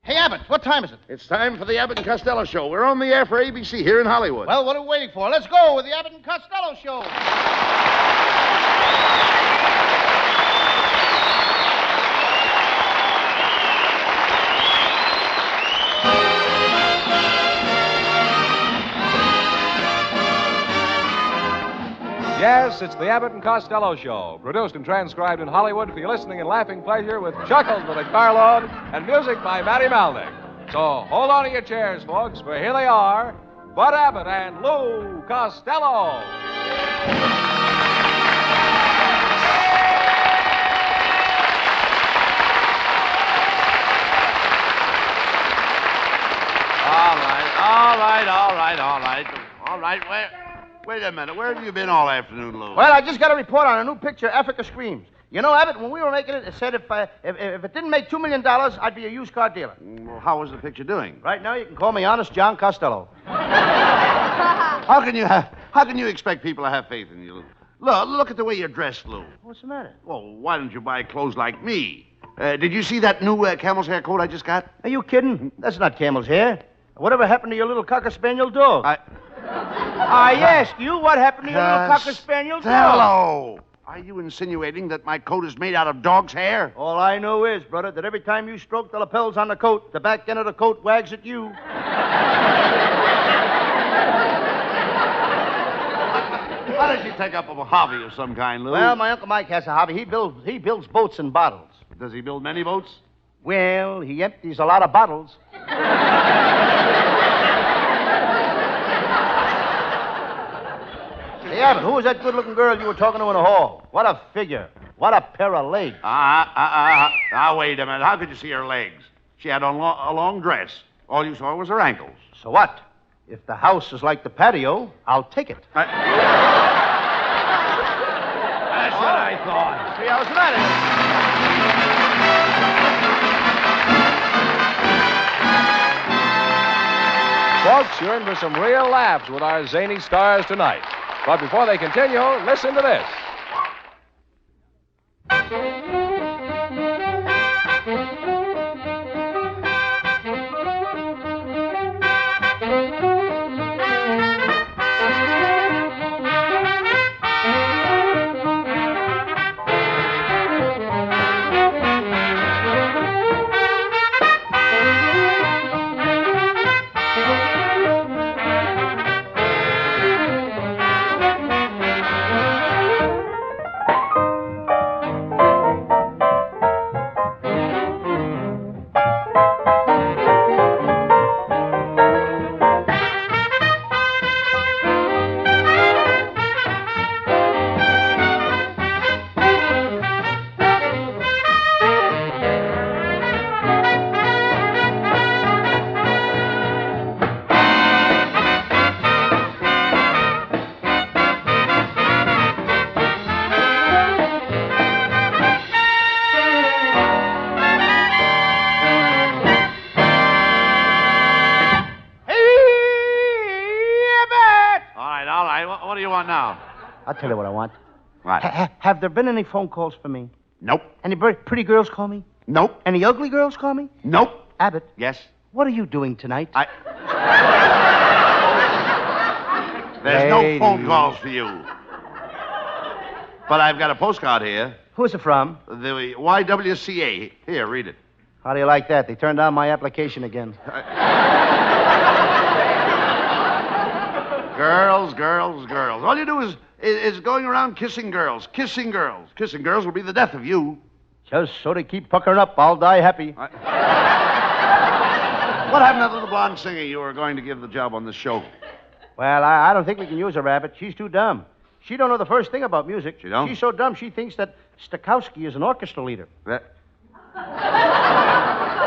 Hey, Abbott, what time is it? It's time for the Abbott and Costello Show. We're on the air for ABC here in Hollywood. Well, what are we waiting for? Let's go with the Abbott and Costello Show. Yes, it's the Abbott and Costello Show, produced and transcribed in Hollywood for your listening and laughing pleasure with chuckles by Dick Barlow and music by Matty Malnick. So hold on to your chairs, folks, for here they are, Bud Abbott and Lou Costello. All right. Wait a minute. Where have you been all afternoon, Lou? Well, I just got a report on a new picture, Africa Screams. You know, Abbott, when we were making it, it said if it didn't make $2 million, I'd be a used car dealer. Well, how was the picture doing? Right now, you can call me Honest John Costello. How can you expect people to have faith in you, Lou? Look at the way you're dressed, Lou. What's the matter? Well, why don't you buy clothes like me? Did you see that new camel's hair coat I just got? Are you kidding? That's not camel's hair. Whatever happened to your little cocker spaniel dog? I asked you what happened to your little cocker spaniel dog. Hello. Are you insinuating that my coat is made out of dog's hair? All I know is, brother, that every time you stroke the lapels on the coat, the back end of the coat wags at you. Why don't you take up a hobby of some kind, Lou? Well, my Uncle Mike has a hobby. He builds boats and bottles. Does he build many boats? Well, he empties a lot of bottles. Hey, Abbott, who was that good-looking girl you were talking to in the hall? What a figure. What a pair of legs. Wait a minute. How could you see her legs? She had on a long dress. All you saw was her ankles. So what? If the house is like the patio, I'll take it. That's what I thought. See, how's that? Folks, you're in for some real laughs with our zany stars tonight. But before they continue, listen to this. What do you want now? I'll tell you what I want. What? Have there been any phone calls for me? Nope. Any pretty girls call me? Nope. Any ugly girls call me? Nope. Abbott. Yes? What are you doing tonight? There's no phone calls for you. But I've got a postcard here. Who's it from? The YWCA. Here, read it. How do you like that? They turned down my application again. Girls. All you do is going around kissing girls. Kissing girls will be the death of you. Just so they keep puckering up, I'll die happy. What happened to the little blonde singer you were going to give the job on the show? Well, I don't think we can use her, Abbott. She's too dumb. She don't know the first thing about music. She don't? She's so dumb she thinks that Stokowski is an orchestra leader.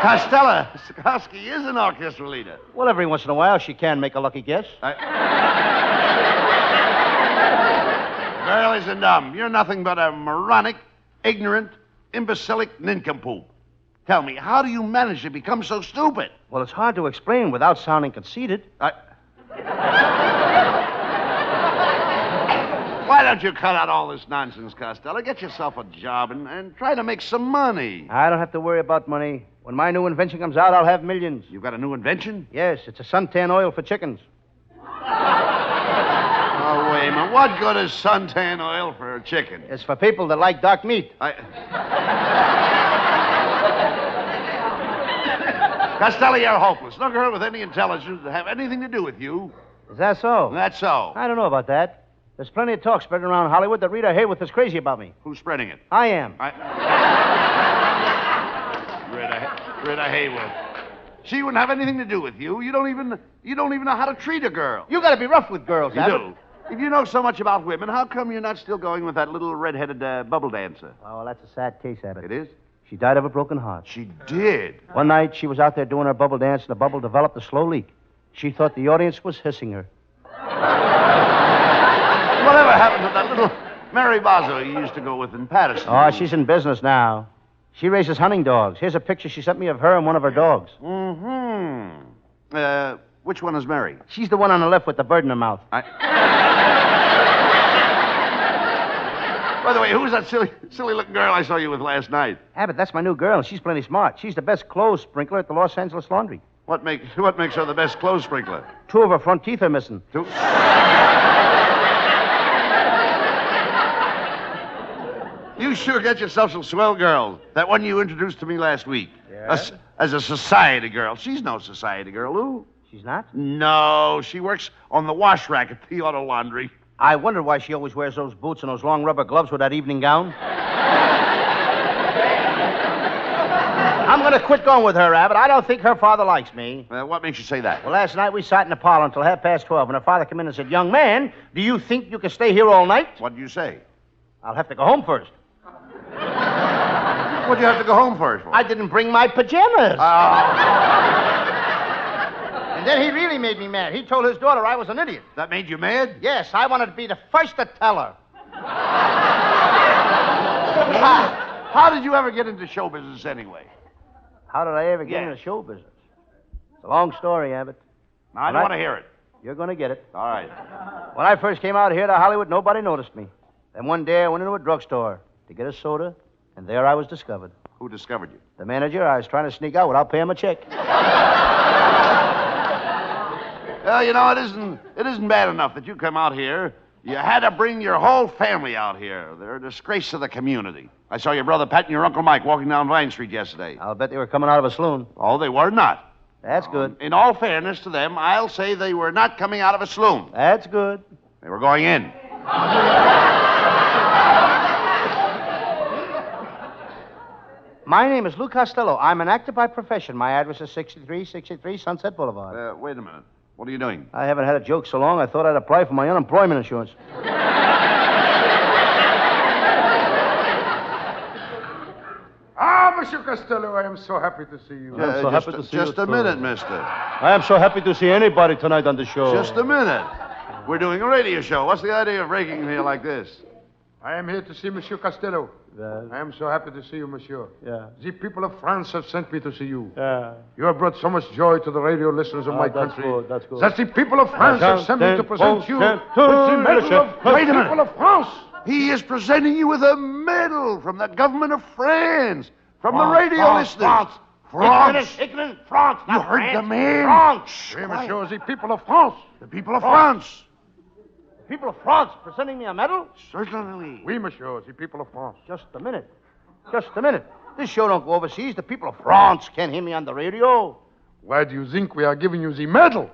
Costello. Stokowski is an orchestra leader. Well, every once in a while she can make a lucky guess. Girl isn't dumb. You're nothing but a moronic, ignorant, imbecilic nincompoop. Tell me, how do you manage to become so stupid? Well, it's hard to explain without sounding conceited. Why don't you cut out all this nonsense, Costello? Get yourself a job and try to make some money. I don't have to worry about money. When my new invention comes out, I'll have millions. You've got a new invention? Yes, it's a suntan oil for chickens. Oh, wait a minute. What good is suntan oil for a chicken? It's for people that like dark meat. Costello, you're hopeless. No girl with any intelligence to have anything to do with you. Is that so? That's so. I don't know about that. There's plenty of talk spreading around Hollywood that Rita Hayworth is crazy about me. Who's spreading it? I am. Rita Hayworth. She wouldn't have anything to do with you. You don't even know how to treat a girl. You gotta be rough with girls, You Abbott. do. If you know so much about women, how come you're not still going with that little red-headed bubble dancer? Oh, well, that's a sad case, Abbott. It is? She died of a broken heart. She did. One night, she was out there doing her bubble dance, and the bubble developed a slow leak. She thought the audience was hissing her. Whatever happened to that little Mary Bozzo you used to go with in Patterson? Oh, she's in business now. She raises hunting dogs. Here's a picture she sent me of her and one of her dogs. Mm-hmm. Which one is Mary? She's the one on the left with the bird in her mouth. By the way, who's that silly-looking girl I saw you with last night? Abbott, that's my new girl, and she's plenty smart. She's the best clothes sprinkler at the Los Angeles Laundry. What makes her the best clothes sprinkler? 2 of her front teeth are missing. 2? You sure get yourself some swell girls. That one you introduced to me last week. Yes? As a society girl. She's no society girl, Lou. She's not? No, she works on the wash rack at the auto laundry. I wonder why she always wears those boots and those long rubber gloves with that evening gown. I'm going to quit going with her, Abbott. I don't think her father likes me. What makes you say that? Well, last night we sat in the parlor until 12:30, and her father came in and said, "Young man, do you think you can stay here all night?" What'd you say? "I'll have to go home first." What'd you have to go home first for? I didn't bring my pajamas. And then he really made me mad. He told his daughter I was an idiot. That made you mad? Yes, I wanted to be the first to tell her. How did you ever get into show business anyway? How did I ever get into show business? It's a long story, Abbott. Now, I don't want to hear it. You're going to get it. All right. When I first came out here to Hollywood, nobody noticed me. Then one day I went into a drugstore to get a soda, and there I was discovered. Who discovered you? The manager. I was trying to sneak out without paying him a check. Well, you know, it isn't bad enough that you come out here. You had to bring your whole family out here. They're a disgrace to the community. I saw your brother Pat and your Uncle Mike walking down Vine Street yesterday. I'll bet they were coming out of a saloon. Oh, they were not. That's good. In all fairness to them, I'll say they were not coming out of a saloon. That's good. They were going in. My name is Lou Costello. I'm an actor by profession. My address is 6363 Sunset Boulevard. Wait a minute. What are you doing? I haven't had a joke so long, I thought I'd apply for my unemployment insurance. Monsieur Costello, I am so happy to see you. I'm so happy to see you, Just a too. minute, mister. I am so happy to see anybody tonight on the show. Just a minute. We're doing a radio show. What's the idea of breaking in here like this? I am here to see Monsieur Costello. I am so happy to see you, monsieur. Yeah. The people of France have sent me to see you. Yeah. You have brought so much joy to the radio listeners of my that's country. good, that's good. That the people of France have sent me to present you with the medal of the Wait a minute. people of France. He is presenting you with a medal from the government of France, from the radio listeners. France. Ignorant France. You heard the man. France. Oui, monsieur, the people of France. The people of France. People of France presenting me a medal? Certainly. Oui, monsieur, the people of France. Just a minute. Just a minute. This show don't go overseas. The people of France can't hear me on the radio. Why do you think we are giving you the medal?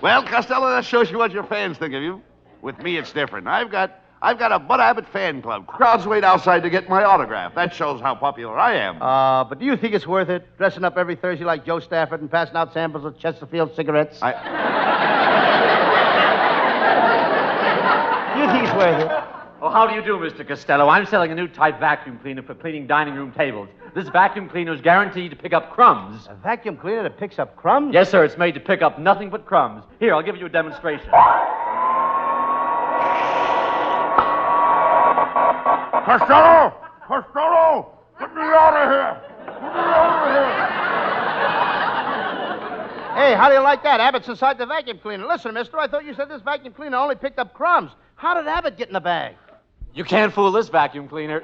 Well, Costello, that shows you what your fans think of you. With me, it's different. I've got a Bud Abbott fan club. Crowds wait outside to get my autograph. That shows how popular I am. But do you think it's worth it? Dressing up every Thursday like Joe Stafford and passing out samples of Chesterfield cigarettes? Do you think it's worth it? Oh, how do you do, Mr. Costello? I'm selling a new type vacuum cleaner for cleaning dining room tables. This vacuum cleaner is guaranteed to pick up crumbs. A vacuum cleaner that picks up crumbs? Yes, sir. It's made to pick up nothing but crumbs. Here, I'll give you a demonstration. Costello! Costello! Get me out of here! Get me out of here! Hey, how do you like that? Abbott's inside the vacuum cleaner. Listen, mister, I thought you said this vacuum cleaner only picked up crumbs. How did Abbott get in the bag? You can't fool this vacuum cleaner.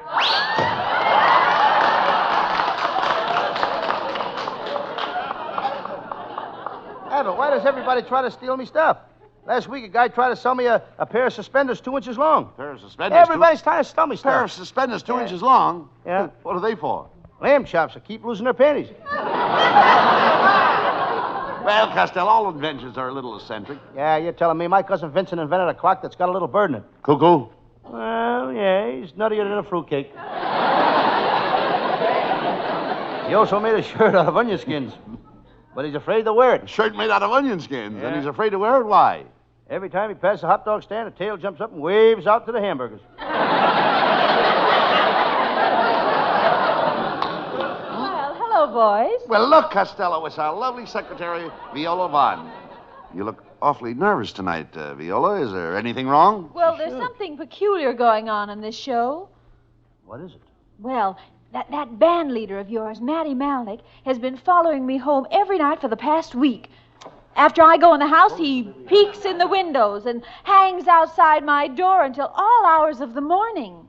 Abbott, why does everybody try to steal me stuff? Last week, a guy tried to sell me a pair of suspenders 2 inches long. Pair of suspenders? Everybody's trying to steal me stuff. Pair of suspenders 2 inches long? Yeah. What are they for? Lamb chops that keep losing their panties. Well, Costello, all inventions are a little eccentric. Yeah, you're telling me my cousin Vincent invented a clock that's got a little bird in it. Cuckoo? Well, yeah, he's nuttier than a fruitcake. He also made a shirt out of onion skins, but he's afraid to wear it. A shirt made out of onion skins, Yeah. and he's afraid to wear it? Why? Every time he passes a hot dog stand, a tail jumps up and waves out to the hamburgers. Well, hello, boys. Well, look, Costello, it's our lovely secretary, Viola Vaughn. You look awfully nervous tonight, Viola. Is there anything wrong? Well, there's something peculiar going on in this show. What is it? Well, that band leader of yours, Matty Malik, has been following me home every night for the past week. After I go in the house, he peeks in the windows and hangs outside my door until all hours of the morning.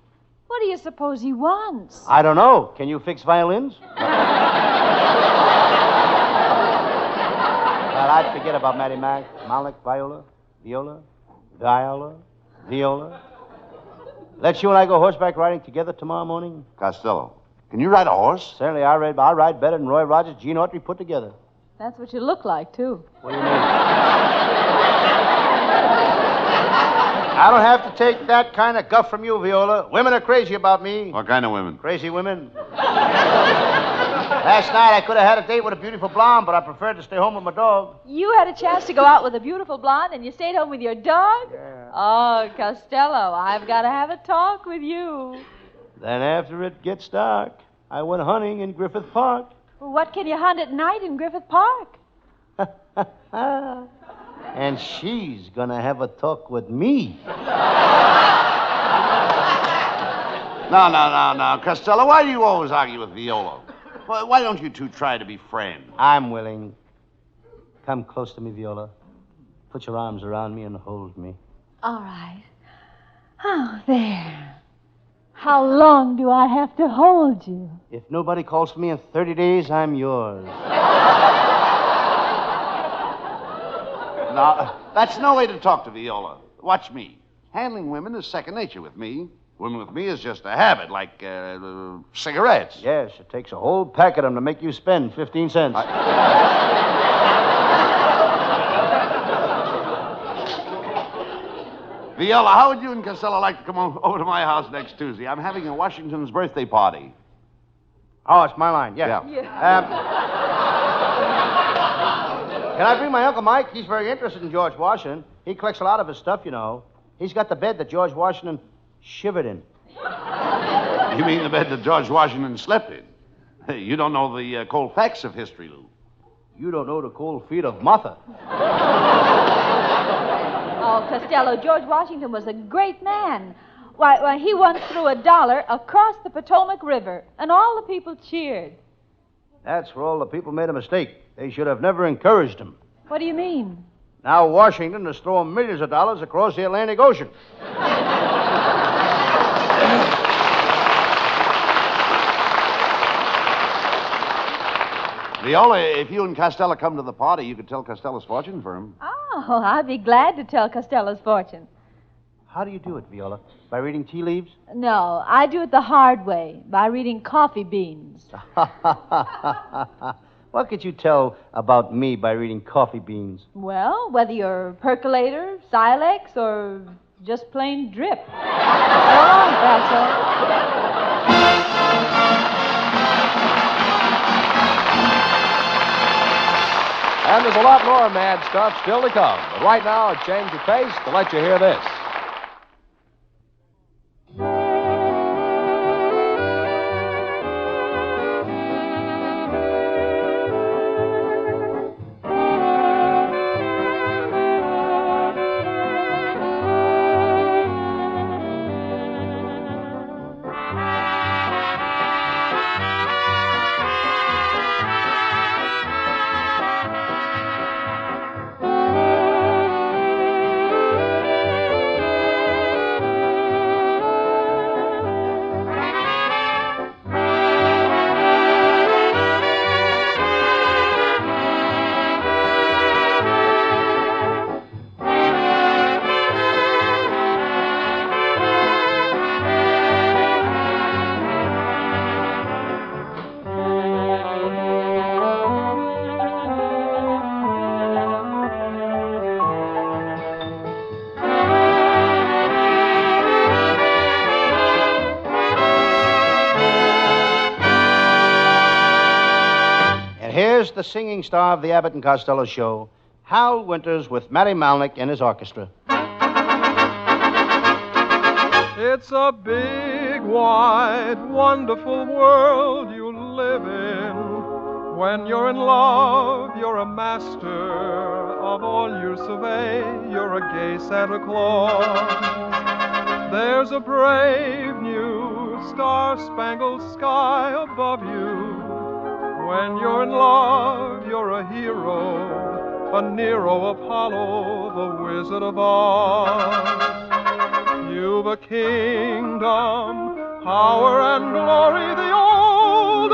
What do you suppose he wants? I don't know. Can you fix violins? Well, I'd forget about Matty Malik, Viola. Let you and I go horseback riding together tomorrow morning? Costello, can you ride a horse? Certainly, I ride better than Roy Rogers, Gene Autry put together. That's what you look like, too. What do you mean? I don't have to take that kind of guff from you, Viola. Women are crazy about me. What kind of women? Crazy women. Last night, I could have had a date with a beautiful blonde, but I preferred to stay home with my dog. You had a chance to go out with a beautiful blonde and you stayed home with your dog? Yeah. Oh, Costello, I've got to have a talk with you. Then after it gets dark, I went hunting in Griffith Park. Well, what can you hunt at night in Griffith Park? And she's gonna have a talk with me. No. Costello, why do you always argue with Viola? Why don't you two try to be friends? I'm willing. Come close to me, Viola. Put your arms around me and hold me. All right. Oh, there. How long do I have to hold you? If nobody calls for me in 30 days, I'm yours. No, that's no way to talk to Viola. Watch me. Handling women is second nature with me. Women with me is just a habit, like cigarettes. Yes, it takes a whole pack of them to make you spend 15 cents. Viola, how would you and Costello like to come over to my house next Tuesday? I'm having a Washington's birthday party. Oh, it's my line. Yeah. Can I bring my Uncle Mike? He's very interested in George Washington. He collects a lot of his stuff, you know. He's got the bed that George Washington shivered in. You mean the bed that George Washington slept in? Hey, you don't know the cold facts of history, Lou. You don't know the cold feet of Martha. Oh, Costello, George Washington was a great man. Why, he once threw $1 across the Potomac River, and all the people cheered. That's where all the people made a mistake. They should have never encouraged him. What do you mean? Now Washington is throwing millions of dollars across the Atlantic Ocean. Viola, if you and Costello come to the party, you could tell Costello's fortune for him. Oh, I'd be glad to tell Costello's fortune. How do you do it, Viola? By reading tea leaves? No, I do it the hard way, by reading coffee beans. What could you tell about me by reading coffee beans? Well, whether you're percolator, silex, or just plain drip. Go on, Groucho. And there's a lot more mad stuff still to come. But right now, a change of pace to let you hear this. here's the singing star of the Abbott and Costello show, Hal Winters with Matty Malnick and his orchestra. It's a big, wide, wonderful world you live in. When you're in love, you're a master of all you survey. You're a gay Santa Claus. There's a brave new star-spangled sky above you. When you're in love, you're a hero, a Nero, Apollo, the Wizard of Oz. You've a kingdom, power and glory. The oldest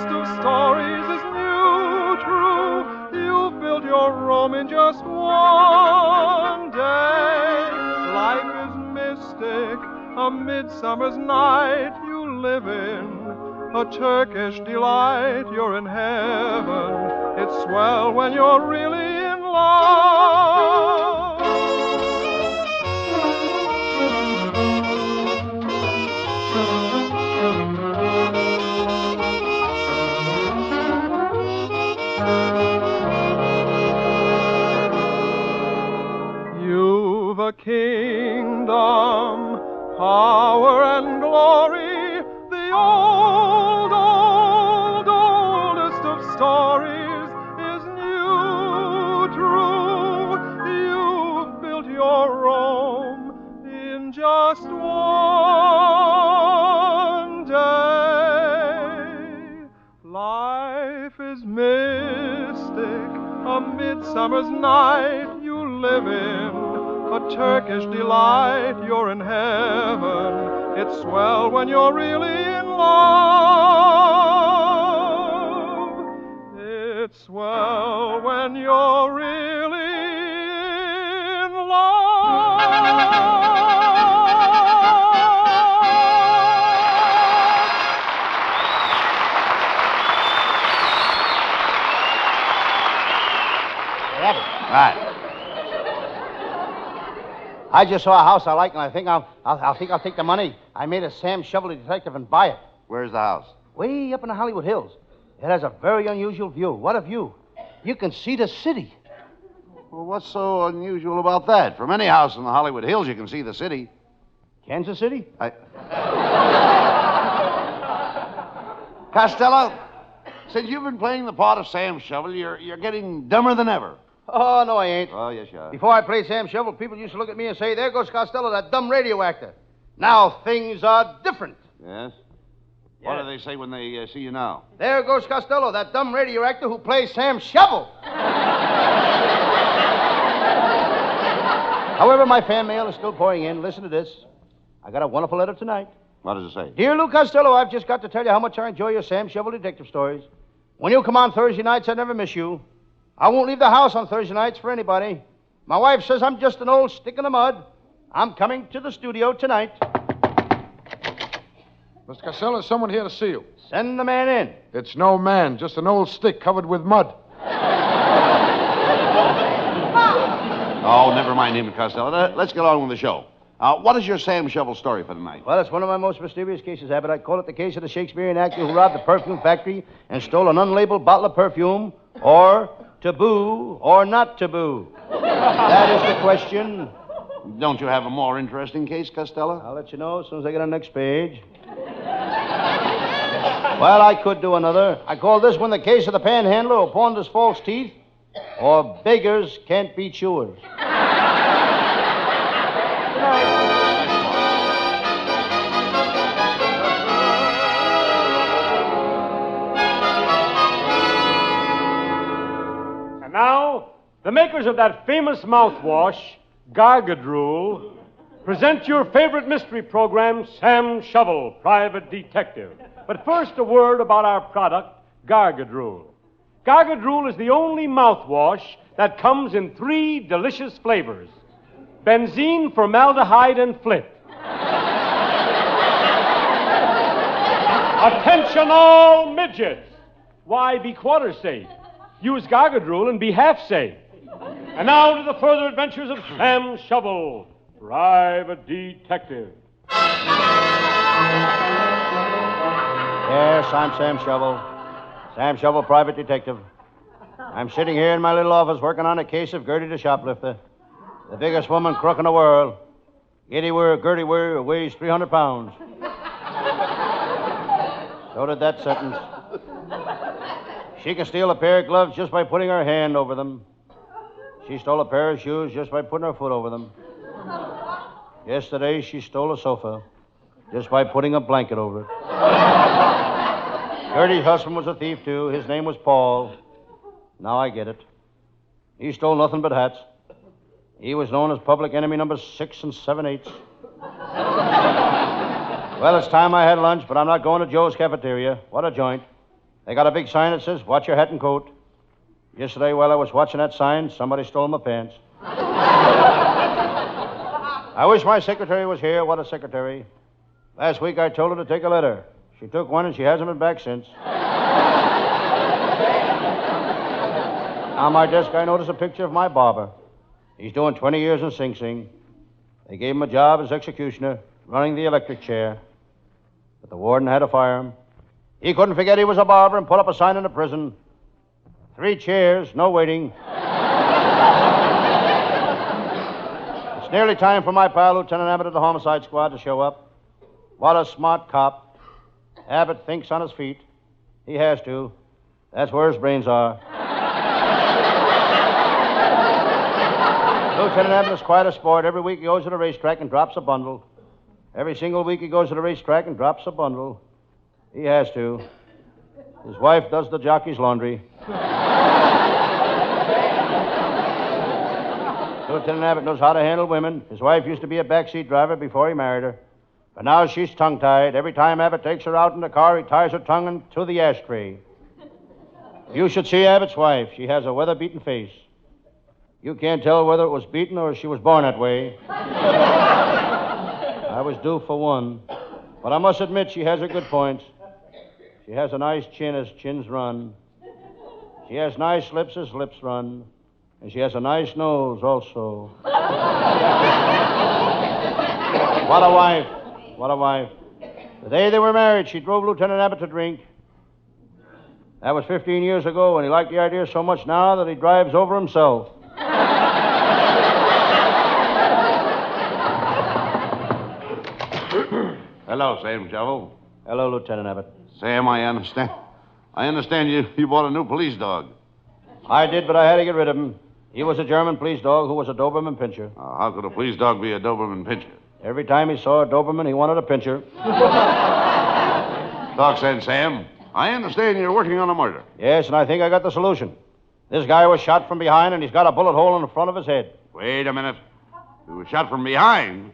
of stories is new, true. You've built your Rome in just one day. Life is mystic, a midsummer's night you live in. A Turkish delight, you're in heaven. It's swell when you're really in love. You've a kingdom, power and glory, the oldest of stories is new, true. You've built your Rome in just one day. Life is mystic, a midsummer's night you live in. A Turkish delight, you're in heaven. It's swell when you're really in love. It's swell when you're really in love. Right. I just saw a house I like, and I think I'll take the money. I made a Sam Shovel detective and buy it. Where's the house? Way up in the Hollywood Hills. It has a very unusual view. What a view. You can see the city. Well, what's so unusual about that? From any house in the Hollywood Hills, you can see the city. Kansas City? Costello, since you've been playing the part of Sam Shovel, you're getting dumber than ever. Oh, no, I ain't. Oh, yes, you are. Before I played Sam Shovel, people used to look at me and say, there goes Costello, that dumb radio actor. Now things are different. Yes? What do they say when they see you now? There goes Costello, that dumb radio actor who plays Sam Shovel. However, my fan mail is still pouring in. Listen to this. I got a wonderful letter tonight. What does it say? Dear Lou Costello, I've just got to tell you how much I enjoy your Sam Shovel detective stories. When you come on Thursday nights, I never miss you. I won't leave the house on Thursday nights for anybody. My wife says I'm just an old stick in the mud. I'm coming to the studio tonight. Mr. Costello, there's someone here to see you. Send the man in. It's no man, just an old stick covered with mud. Oh, never mind him, Costello. Let's get on with the show. What is your Sam Shovel story for tonight? Well, it's one of my most mysterious cases, Abbott. I call it the case of the Shakespearean actor who robbed the perfume factory and stole an unlabeled bottle of perfume, or taboo or not taboo. That is the question. Don't you have a more interesting case, Costello? I'll let you know as soon as I get on the next page. Well, I could do another. I call this one the case of the panhandler who pawned his false teeth, or beggars can't be chewers. And now, the makers of that famous mouthwash, Gargadrule, present your favorite mystery program, Sam Shovel, Private Detective. But first, a word about our product, Gargadrule. Gargadrule is the only mouthwash that comes in 3 delicious flavors: benzene, formaldehyde, and flit. Attention all midgets! Why be quarter safe? Use Gargadrule and be half safe. And now to the further adventures of Sam Shovel, Private Detective. Yes, I'm Sam Shovel. Sam Shovel, private detective. I'm sitting here in my little office working on a case of Gertie the shoplifter. The biggest woman crook in the world. Gertie weighs 300 pounds. So did that sentence. She can steal a pair of gloves just by putting her hand over them. She stole a pair of shoes just by putting her foot over them. Yesterday, she stole a sofa just by putting a blanket over it. Gertie's husband was a thief, too. His name was Paul. Now I get it. He stole nothing but hats. He was known as public enemy number 6 7/8. Well, it's time I had lunch, but I'm not going to Joe's cafeteria. What a joint. They got a big sign that says, watch your hat and coat. Yesterday, while I was watching that sign, somebody stole my pants. I wish my secretary was here. What a secretary. Last week, I told her to take a letter. She took one, and she hasn't been back since. On my desk, I noticed a picture of my barber. He's doing 20 years in Sing Sing. They gave him a job as executioner, running the electric chair. But the warden had to fire him. He couldn't forget he was a barber and put up a sign in the prison. 3 chairs, no waiting. It's nearly time for my pal, Lieutenant Abbott of the Homicide Squad, to show up. What a smart cop. Abbott thinks on his feet. He has to. That's where his brains are. Lieutenant Abbott is quite a sport. Every week he goes to the racetrack and drops a bundle. Every single week he goes to the racetrack and drops a bundle. He has to. His wife does the jockey's laundry. Lieutenant Abbott knows how to handle women. His wife used to be a backseat driver before he married her. But now she's tongue-tied. Every time Abbott takes her out in the car, he ties her tongue into the ashtray. You should see Abbott's wife. She has a weather-beaten face. You can't tell whether it was beaten or she was born that way. I was due for one. But I must admit she has her good points. She has a nice chin as chins run. She has nice lips as lips run. And she has a nice nose also. What a wife. What a wife. The day they were married, she drove Lieutenant Abbott to drink. That was 15 years ago, and he liked the idea so much now that he drives over himself. Hello, Sam Shovel. Hello, Lieutenant Abbott. Sam, I understand you bought a new police dog. I did, but I had to get rid of him. He was a German police dog who was a Doberman pinscher. How could a police dog be a Doberman pinscher? Every time he saw a Doberman, he wanted a pinscher. Talk sense, Sam. I understand you're working on a murder. Yes, and I think I got the solution. This guy was shot from behind, and he's got a bullet hole in the front of his head. Wait a minute. He was shot from behind?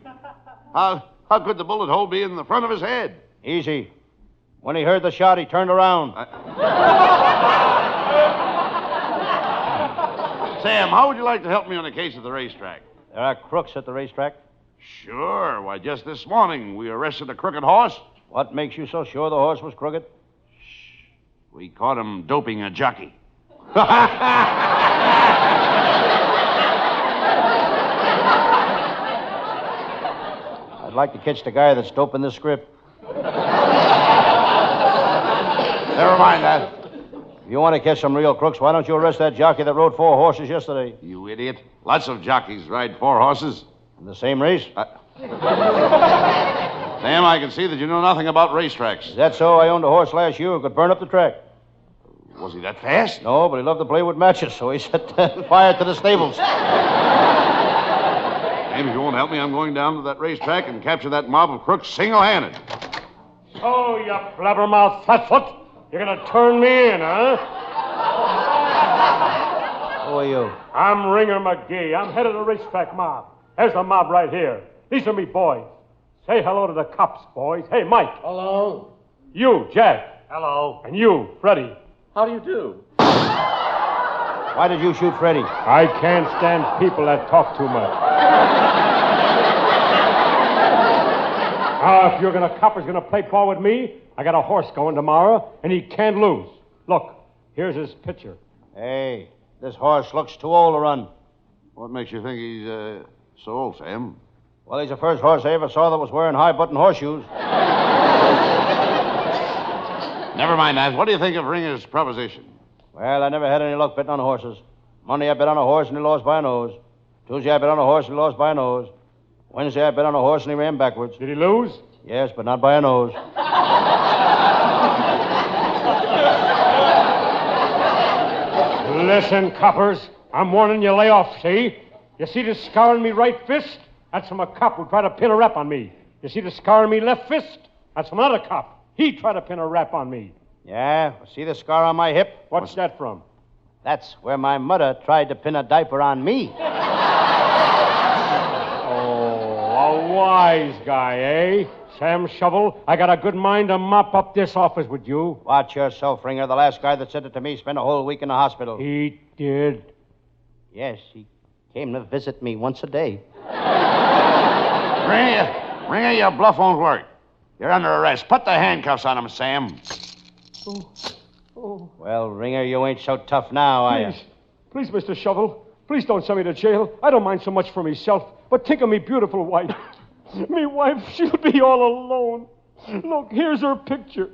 How could the bullet hole be in the front of his head? Easy. When he heard the shot, he turned around. Sam, how would you like to help me on a case at the racetrack? There are crooks at the racetrack. Sure. Why, just this morning we arrested a crooked horse. What makes you so sure the horse was crooked? We caught him doping a jockey. I'd like to catch the guy that's doping this script. Never mind that. If you want to catch some real crooks, why don't you arrest that jockey that rode 4 horses yesterday? You idiot. Lots of jockeys ride 4 horses. In the same race? Sam, I can see that you know nothing about racetracks. Is that so? I owned a horse last year who could burn up the track. Was he that fast? No, but he loved to play with matches, so he set fire to the stables. Sam, if you won't help me, I'm going down to that racetrack and capture that mob of crooks single-handed. Oh, you blabbermouth flatfoot. You're going to turn me in, huh? Who are you? I'm Ringer McGee. I'm head of the racetrack mob. There's the mob right here. These are me boys. Say hello to the cops, boys. Hey, Mike. Hello. You, Jack. Hello. And you, Freddie. How do you do? Why did you shoot Freddie? I can't stand people that talk too much. Now, if copper's gonna play ball with me, I got a horse going tomorrow, and he can't lose. Look, here's his picture. Hey, this horse looks too old to run. What makes you think he's so old, Sam? Well, he's the first horse I ever saw that was wearing high-button horseshoes. Never mind that. What do you think of Ringer's proposition? Well, I never had any luck betting on horses. Monday I bet on a horse and he lost by a nose. Tuesday I bet on a horse and he lost by a nose. Wednesday I bet on a horse and he ran backwards. Did he lose? Yes, but not by a nose. Listen, coppers, I'm warning you, lay off, see? You see this scar on me right fist? That's from a cop who tried to pin a rap on me. You see the scar on me left fist? That's from another cop. He tried to pin a rap on me. Yeah, see the scar on my hip? What's that from? That's where my mother tried to pin a diaper on me. Oh, a wise guy, eh? Sam Shovel, I got a good mind to mop up this office with you. Watch yourself, Ringer. The last guy that said it to me spent a whole week in the hospital. He did. Yes, he came to visit me once a day. Ringer, your bluff won't work. You're under arrest. Put the handcuffs on him, Sam. Well, Ringer, you ain't so tough now, are you? Please, Mr. Shovel, please don't send me to jail. I don't mind so much for myself, but think of me beautiful wife. Me wife, she'll be all alone. Look, here's her picture.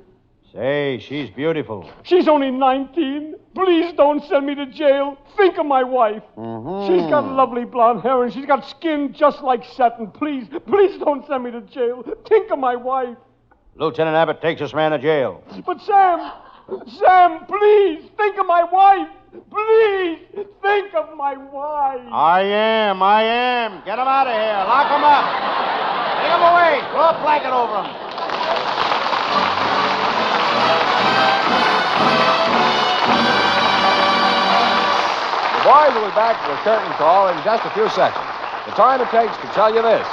Say, she's beautiful. She's only 19. Please don't send me to jail. Think of my wife. Mm-hmm. She's got lovely blonde hair and she's got skin just like satin. Please don't send me to jail. Think of my wife. Lieutenant Abbott takes this man to jail. But Sam, please think of my wife. Please think of my wife. I am. Get him out of here. Lock him up. Take him away. Throw a blanket over him. The boys will be back for the curtain call in just a few seconds. The time it takes to tell you this.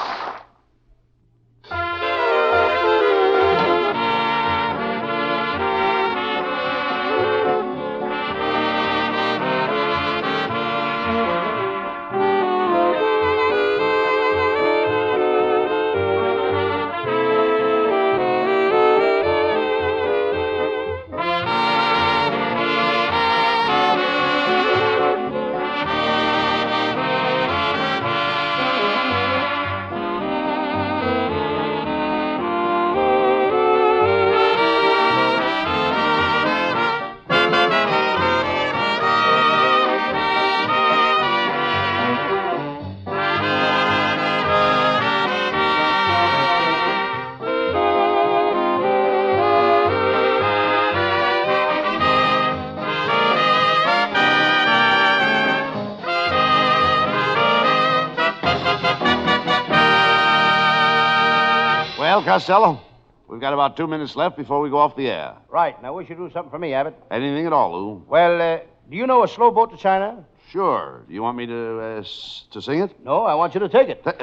Well, Costello, we've got about 2 minutes left before we go off the air. Right. Now, we should do something for me, Abbott. Anything at all, Lou? Well, do you know a slow boat to China? Sure. Do you want me to sing it? No, I want you to take it. Well,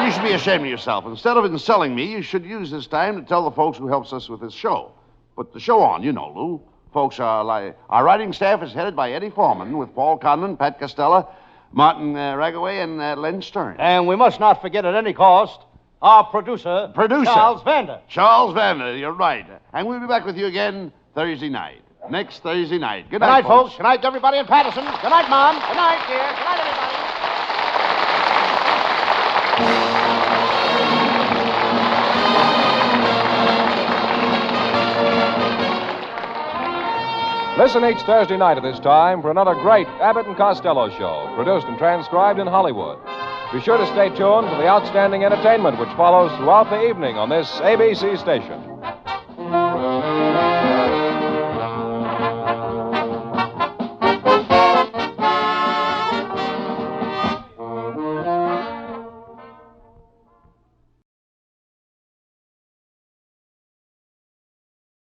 you should be ashamed of yourself. Instead of insulting me, you should use this time to tell the folks who helps us with this show. Put the show on, you know, Lou. Folks are like... Our writing staff is headed by Eddie Foreman with Paul Conlon, Pat Costello, Martin Ragaway, and Len Stern. And we must not forget at any cost our producer. Charles Vander. Charles Vander, you're right. And we'll be back with you again Thursday night. Next Thursday night. Good Good night, night, folks. Good night, everybody in Patterson. Good night, Mom. Good night, dear. Good night, everybody. Listen each Thursday night at this time for another great Abbott and Costello show, produced and transcribed in Hollywood. Be sure to stay tuned for the outstanding entertainment which follows throughout the evening on this ABC station.